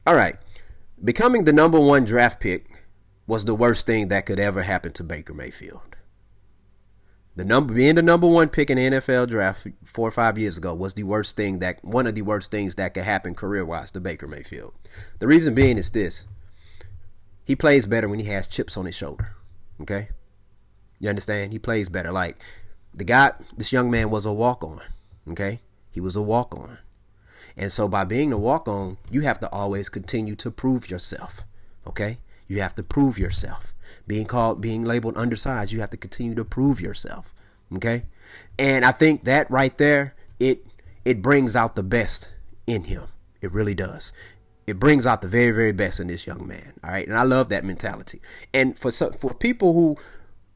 All right. Becoming the number one draft pick was the worst thing that could ever happen to Baker Mayfield. Being the number one pick in the NFL draft 4 or 5 years ago was one of the worst things that could happen career-wise to Baker Mayfield. The reason being is this. He plays better when he has chips on his shoulder. Okay? You understand? He plays better. Like, this young man was a walk-on. Okay? He was a walk-on. And so by being a walk-on, you have to always continue to prove yourself. Okay? You have to prove yourself. Being labeled undersized, you have to continue to prove yourself. Okay? And I think that right there, it brings out the best in him. It really does. It brings out the very, very best in this young man. All right? And I love that mentality. And for people who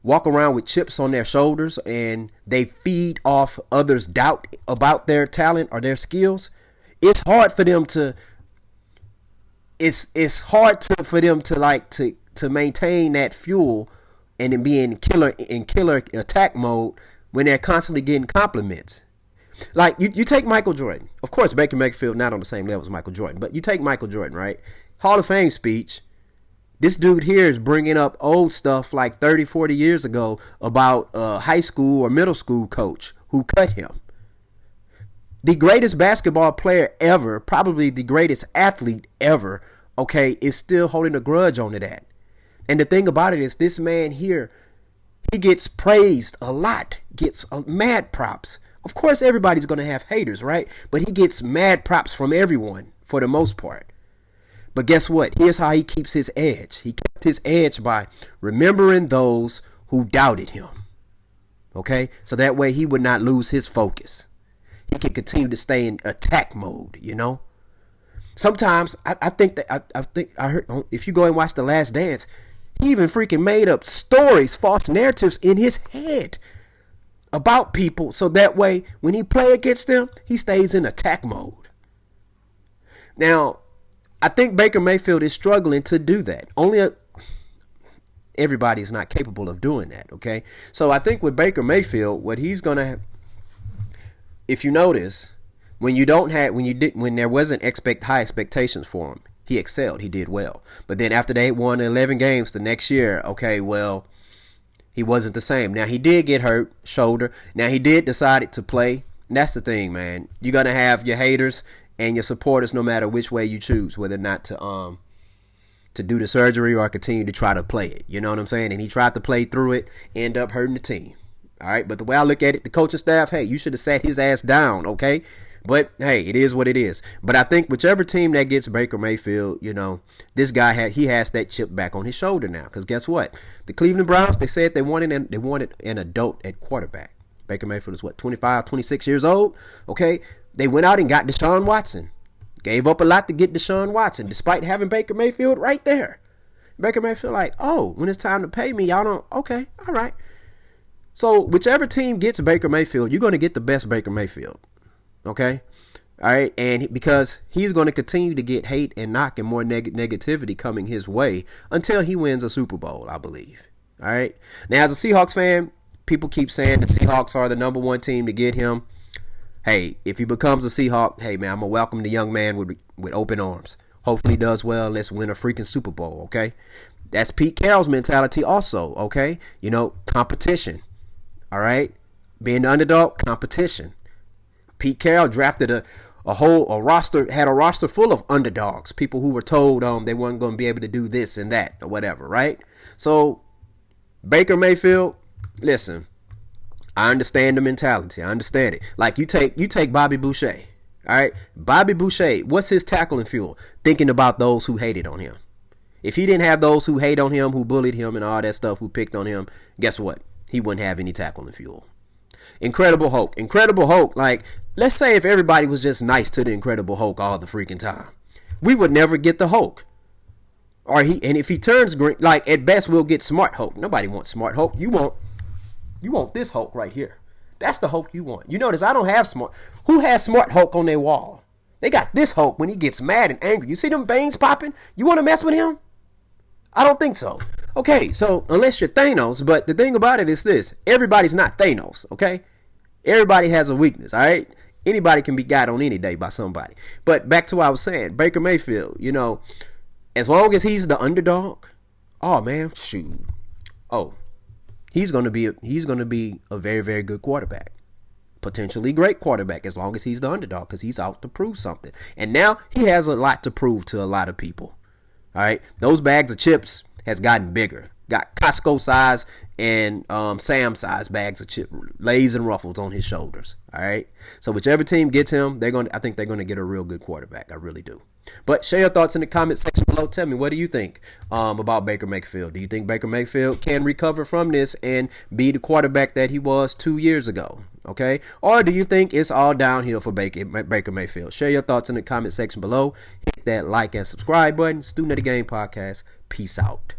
walk around with chips on their shoulders and they feed off others' doubt about their talent or their skills, it's hard for them to maintain that fuel and then be in killer attack mode when they're constantly getting compliments. Like, you take Michael Jordan. Of course, Baker Mayfield not on the same level as Michael Jordan, but you take Michael Jordan, right? Hall of Fame speech. This dude here is bringing up old stuff like 30, 40 years ago about a high school or middle school coach who cut him. The greatest basketball player ever, probably the greatest athlete ever, okay, is still holding a grudge onto that. And the thing about it is, this man here, he gets praised a lot, gets mad props. Of course, everybody's going to have haters, right? But he gets mad props from everyone for the most part. But guess what? Here's how he keeps his edge. He kept his edge by remembering those who doubted him. Okay? So that way he would not lose his focus. He can continue to stay in attack mode, you know? Sometimes I think I heard, if you go and watch The Last Dance, he even freaking made up stories, false narratives in his head about people, so that way when he play against them, he stays in attack mode. Now, I think Baker Mayfield is struggling to do that. Everybody is not capable of doing that, okay? So I think with Baker Mayfield, what he's gonna, if you notice, when there wasn't high expectations for him, he excelled. He did well. But then after they won 11 games the next year, okay, well, he wasn't the same. Now, he did get hurt, shoulder. Now, he did decide to play. And that's the thing, man. You're going to have your haters and your supporters no matter which way you choose, whether or not to do the surgery or continue to try to play it. You know what I'm saying? And he tried to play through it, end up hurting the team. All right, but the way I look at it, the coaching staff, hey, you should have sat his ass down, okay? But, hey, it is what it is. But I think whichever team that gets Baker Mayfield, you know, this guy, he has that chip back on his shoulder now. Because guess what? The Cleveland Browns, they said they wanted an adult at quarterback. Baker Mayfield is, 25, 26 years old? Okay, they went out and got Deshaun Watson. Gave up a lot to get Deshaun Watson, despite having Baker Mayfield right there. Baker Mayfield like, oh, when it's time to pay me, y'all don't, okay, all right. So whichever team gets Baker Mayfield, you're going to get the best Baker Mayfield. Okay? All right? And because he's going to continue to get hate and knock and more negativity coming his way until he wins a Super Bowl, I believe. All right? Now, as a Seahawks fan, people keep saying the Seahawks are the number one team to get him. Hey, if he becomes a Seahawk, hey, man, I'm going to welcome the young man with open arms. Hopefully he does well. Let's win a freaking Super Bowl, okay? That's Pete Carroll's mentality also, okay? You know, competition. All right? Being the underdog, competition. Pete Carroll drafted a roster full of underdogs, people who were told they weren't going to be able to do this and that or whatever, right? So Baker Mayfield, listen, I understand the mentality. I understand it. Like you take Bobby Boucher, all right? Bobby Boucher, what's his tackling fuel? Thinking about those who hated on him. If he didn't have those who hate on him, who bullied him and all that stuff, who picked on him, guess what? He wouldn't have any tackling fuel. Incredible Hulk. Like, let's say if everybody was just nice to the Incredible Hulk all the freaking time, we would never get the Hulk. And if he turns green, like at best we'll get Smart Hulk. Nobody wants Smart Hulk. You want this Hulk right here. That's the Hulk you want. You notice I don't have Smart. Who has Smart Hulk on their wall? They got this Hulk when he gets mad and angry. You see them veins popping? You want to mess with him? I don't think so. Okay, so unless you're Thanos, but the thing about it is this. Everybody's not Thanos, okay? Everybody has a weakness, all right? Anybody can be got on any day by somebody. But back to what I was saying, Baker Mayfield, as long as he's the underdog, oh man, shoot. Oh, he's gonna be a very, very good quarterback. Potentially great quarterback as long as he's the underdog, because he's out to prove something. And now he has a lot to prove to a lot of people. All right, those bags of chips has gotten bigger. Got Costco size and Sam size bags of chips, Lay's and Ruffles on his shoulders. All right, so whichever team gets him, I think they're gonna get a real good quarterback. I really do. But share your thoughts in the comment section below. Tell me, what do you think about Baker Mayfield? Do you think Baker Mayfield can recover from this and be the quarterback that he was 2 years ago? Okay, or do you think it's all downhill for Baker Mayfield? Share your thoughts in the comment section below. Hit that like and subscribe button. Student of the Game Podcast. Peace out.